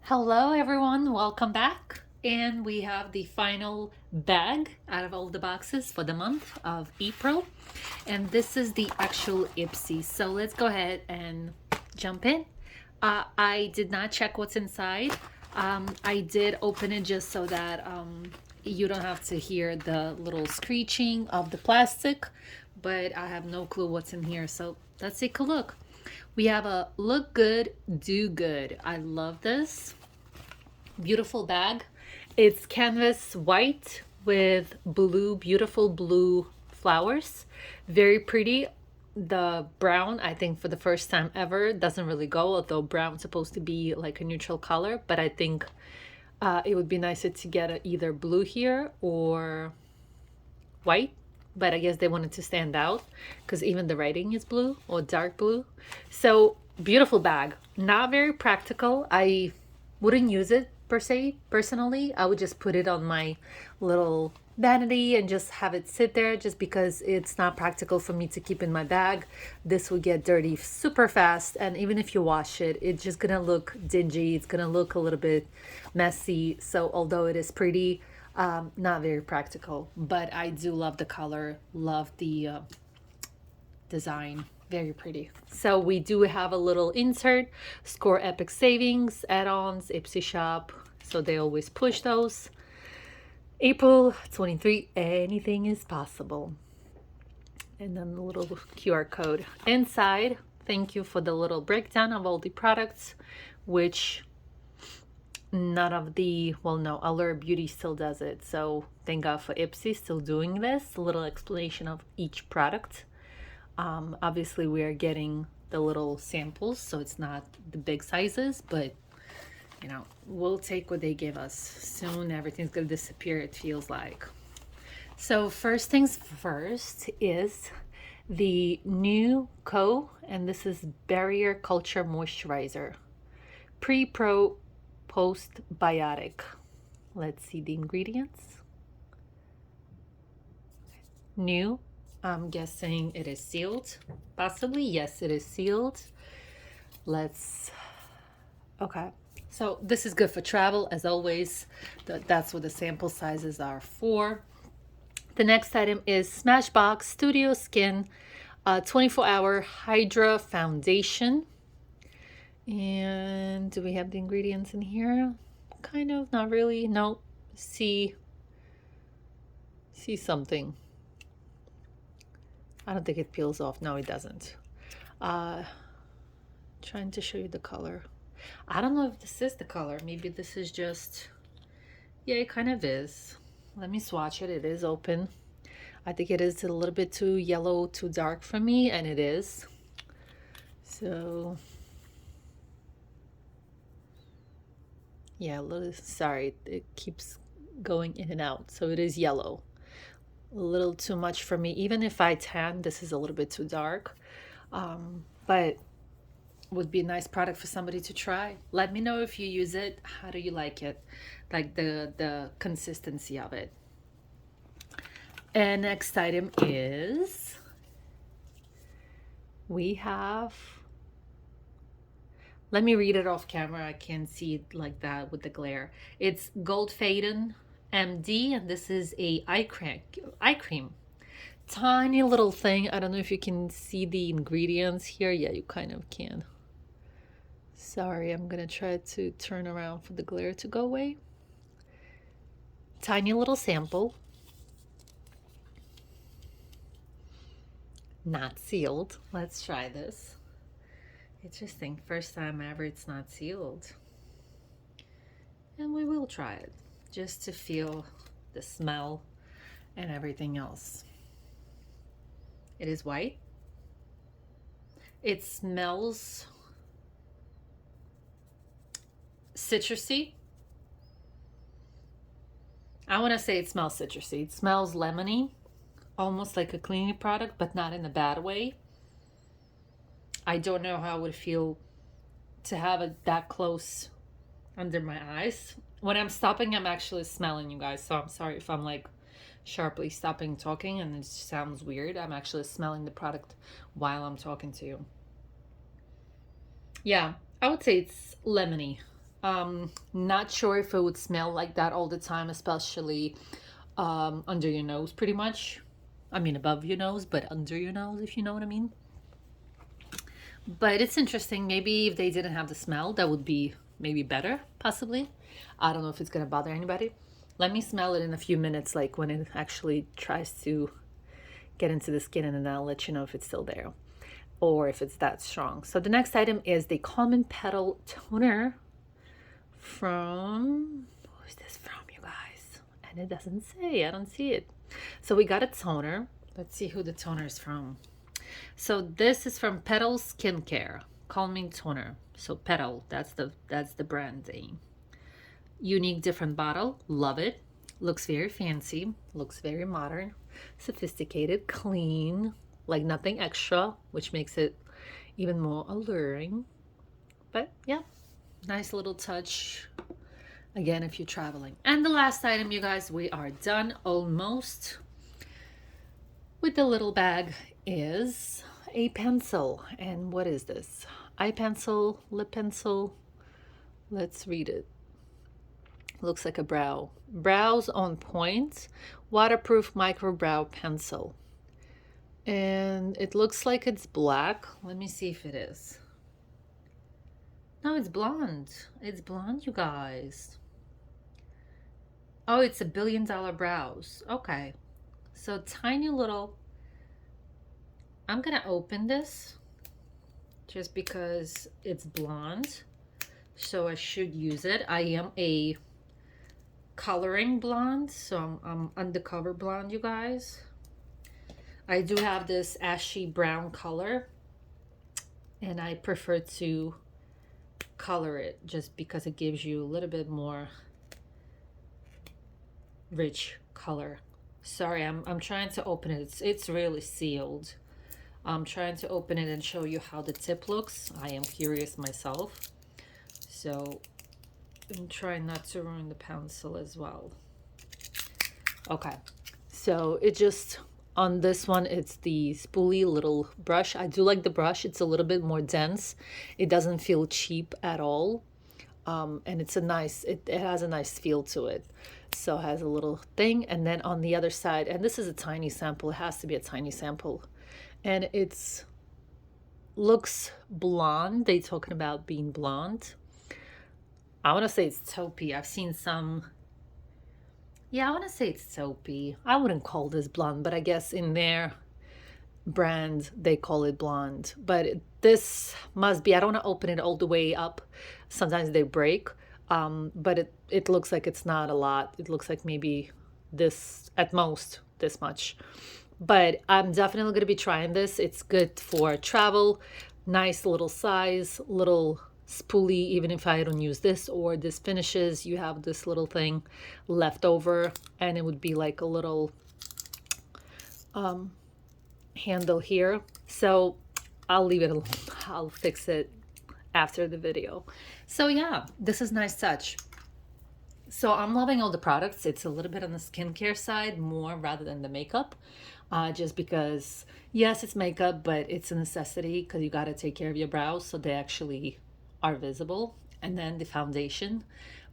Hello, everyone. Welcome back. And we have the final bag out of all the boxes for the month of April. And this is the actual Ipsy. So let's go ahead and jump in. I did not check what's inside. I did open it just so that you don't have to hear the little screeching of the plastic, but I have no clue what's in here. So let's take a look. We have a look good, do good. I love this. Beautiful bag. It's canvas white with blue, beautiful blue flowers. Very pretty. The brown, I think for the first time ever, doesn't really go, although brown's supposed to be like a neutral color. But I think it would be nicer to get either blue here or white. But I guess they wanted to stand out because even the writing is blue or dark blue. So beautiful bag. Not very practical. I wouldn't use it per se personally. I would just put it on my little vanity and just have it sit there just because it's not practical for me to keep in my bag. This will get dirty super fast, and even if you wash it, it's just gonna look dingy. It's gonna look a little bit messy. So although it is pretty, not very practical, but I do love the color, love the design. Very pretty. So we do have a little insert, score epic savings, add-ons, Ipsy shop. So they always push those. April 23, anything is possible. And then the little QR code inside. Thank you for the little breakdown of all the products, which none of the, well, no, Allure Beauty still does it. So thank God for Ipsy still doing this. A little explanation of each product. Obviously we are getting the little samples, so it's not the big sizes, but you know, we'll take what they give us. Soon everything's gonna disappear, it feels like. So first things first is the new and this is Barrier Culture Moisturizer. Pre-Pro Postbiotic. Let's see the ingredients. New. I'm guessing it is sealed. Possibly, yes, it is sealed. Okay. So this is good for travel, as always. That's what the sample sizes are for. The next item is Smashbox Studio Skin 24-hour Hydra Foundation. And do we have the ingredients in here? Kind of, not really. No. See something. I don't think it peels off. No, it doesn't. Trying to show you the color. I don't know if this is the color. Maybe this is just, yeah, it kind of is. Let me swatch it. It is open. I think it is a little bit too yellow, too dark for me, and it is. So, yeah, sorry, it keeps going in and out. So it is yellow. A little too much for me. Even if I tan, this is a little bit too dark. But would be a nice product for somebody to try. Let me know if you use it. How do you like it? Like the consistency of it. And next item is we have, let me read it off camera. I can't see it like that with the glare. It's Goldfaden MD, and this is a eye cream. Tiny little thing. I don't know if you can see the ingredients here. Yeah, you kind of can. Sorry, I'm gonna try to turn around for the glare to go away. Tiny little sample. Not sealed. Let's try this. Interesting. First time ever it's not sealed. And we will try it just to feel the smell and everything else. It is white. It smells citrusy. I want to say it smells citrusy. It smells lemony, almost like a cleaning product, but not in a bad way. I don't know how it would feel to have it that close under my eyes. When I'm stopping, I'm actually smelling, you guys, so I'm sorry if I'm like sharply stopping talking and it sounds weird. I'm actually smelling the product while I'm talking to you. Yeah, I would say it's lemony. Not sure if it would smell like that all the time, especially under your nose, pretty much. I mean, above your nose, but under your nose, if you know what I mean. But it's interesting. Maybe if they didn't have the smell, that would be maybe better, possibly. I don't know if it's gonna bother anybody. Let me smell it in a few minutes, like when it actually tries to get into the skin, and then I'll let you know if it's still there or if it's that strong. So the next item is the Calm Petal Toner from, who is this from, you guys? And it doesn't say, I don't see it. So we got a toner. Let's see who the toner is from. So this is from Petal Skincare, Calming Toner. So Petal, that's the brand name. Unique different bottle, love it. Looks very fancy, looks very modern, sophisticated, clean, like nothing extra, which makes it even more alluring. But yeah, nice little touch again if you're traveling. And the last item, you guys, we are done almost with the little bag, is a pencil. And what is this? Eye pencil, lip pencil. Let's read it. Looks like a brows on point, waterproof micro brow pencil. And it looks like it's black. Let me see if it is. No, it's blonde. It's blonde, you guys. Oh, it's $1 billion brows. Okay. So tiny little. I'm gonna open this just because it's blonde. So I should use it. I am a coloring blonde, so I'm undercover blonde, you guys. I do have this ashy brown color, and I prefer to color it just because it gives you a little bit more rich color. Sorry, I'm trying to open it. It's really sealed. I'm trying to open it and show you how the tip looks. I am curious myself, so I'm trying not to ruin the pencil as well. Okay, so it just, on this one, it's the spoolie little brush. I do like the brush. It's a little bit more dense. It doesn't feel cheap at all. And it's a nice, it has a nice feel to it. So it has a little thing. And then on the other side, and this is a tiny sample. It has to be a tiny sample. And it's looks blonde. They talking about being blonde. I want to say it's taupey. I've seen some. Yeah, I want to say it's taupey. I wouldn't call this blonde, but I guess in their brand they call it blonde. But this must be. I don't want to open it all the way up. Sometimes they break. But it looks like it's not a lot. It looks like maybe this, at most this much. But I'm definitely going to be trying this. It's good for travel. Nice little size, little spoolie. Even if I don't use this or this finishes, you have this little thing left over, and it would be like a little handle here. So I'll leave it alone. I'll fix it after the video. So yeah, this is nice touch. So I'm loving all the products. It's a little bit on the skincare side more rather than the makeup. Just because, yes, it's makeup, but it's a necessity because you got to take care of your brows so they actually are visible. And then the foundation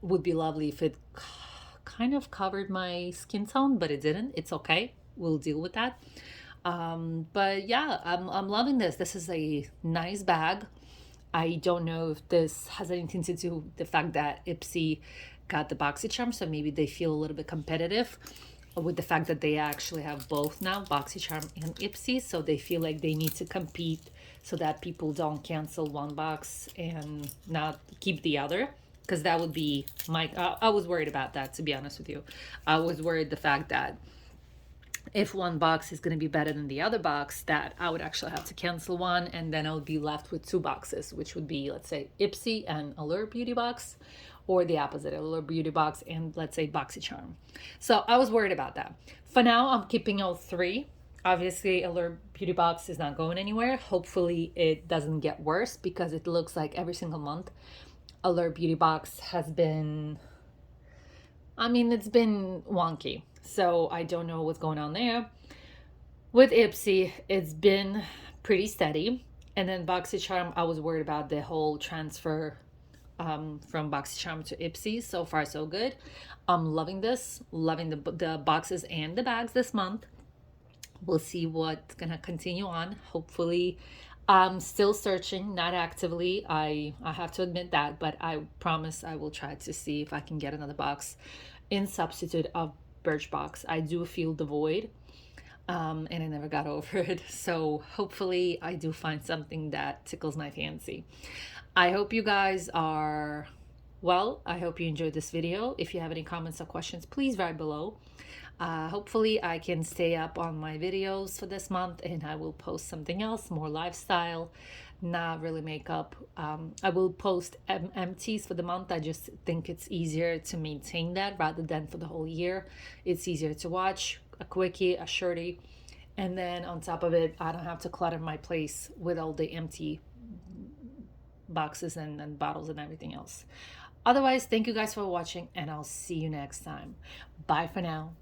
would be lovely if it kind of covered my skin tone, but it didn't. It's okay. We'll deal with that. But yeah, I'm loving this. This is a nice bag. I don't know if this has anything to do with the fact that Ipsy got the BoxyCharm, so maybe they feel a little bit competitive with the fact that they actually have both now, BoxyCharm and Ipsy, so they feel like they need to compete so that people don't cancel one box and not keep the other, because that would be my, I was worried about that, to be honest with you. I was worried the fact that if one box is going to be better than the other box, that I would actually have to cancel one, and then I would be left with two boxes, which would be, let's say, Ipsy and Allure Beauty Box, or the opposite, Allure Beauty Box and, let's say, BoxyCharm. So I was worried about that. For now, I'm keeping all three. Obviously, Allure Beauty Box is not going anywhere. Hopefully, it doesn't get worse, because it looks like every single month, Allure Beauty Box has been, I mean, it's been wonky. So I don't know what's going on there. With Ipsy, it's been pretty steady. And then BoxyCharm, I was worried about the whole transfer from BoxyCharm to Ipsy. So far, so good. I'm loving this, loving the boxes and the bags this month. We'll see what's gonna continue on. Hopefully, I'm still searching, not actively. I have to admit that, but I promise I will try to see if I can get another box in substitute of Birchbox. I do feel the void, and I never got over it. So hopefully, I do find something that tickles my fancy. I hope you guys are well. I hope you enjoyed this video. If you have any comments or questions, please write below. Hopefully I can stay up on my videos for this month, and I will post something else, more lifestyle, not really makeup. I will post empties for the month. I just think it's easier to maintain that rather than for the whole year. It's easier to watch, a quickie, a shorty, and then on top of it, I don't have to clutter my place with all the empty boxes and bottles and everything else. Otherwise, thank you guys for watching, and I'll see you next time. Bye for now.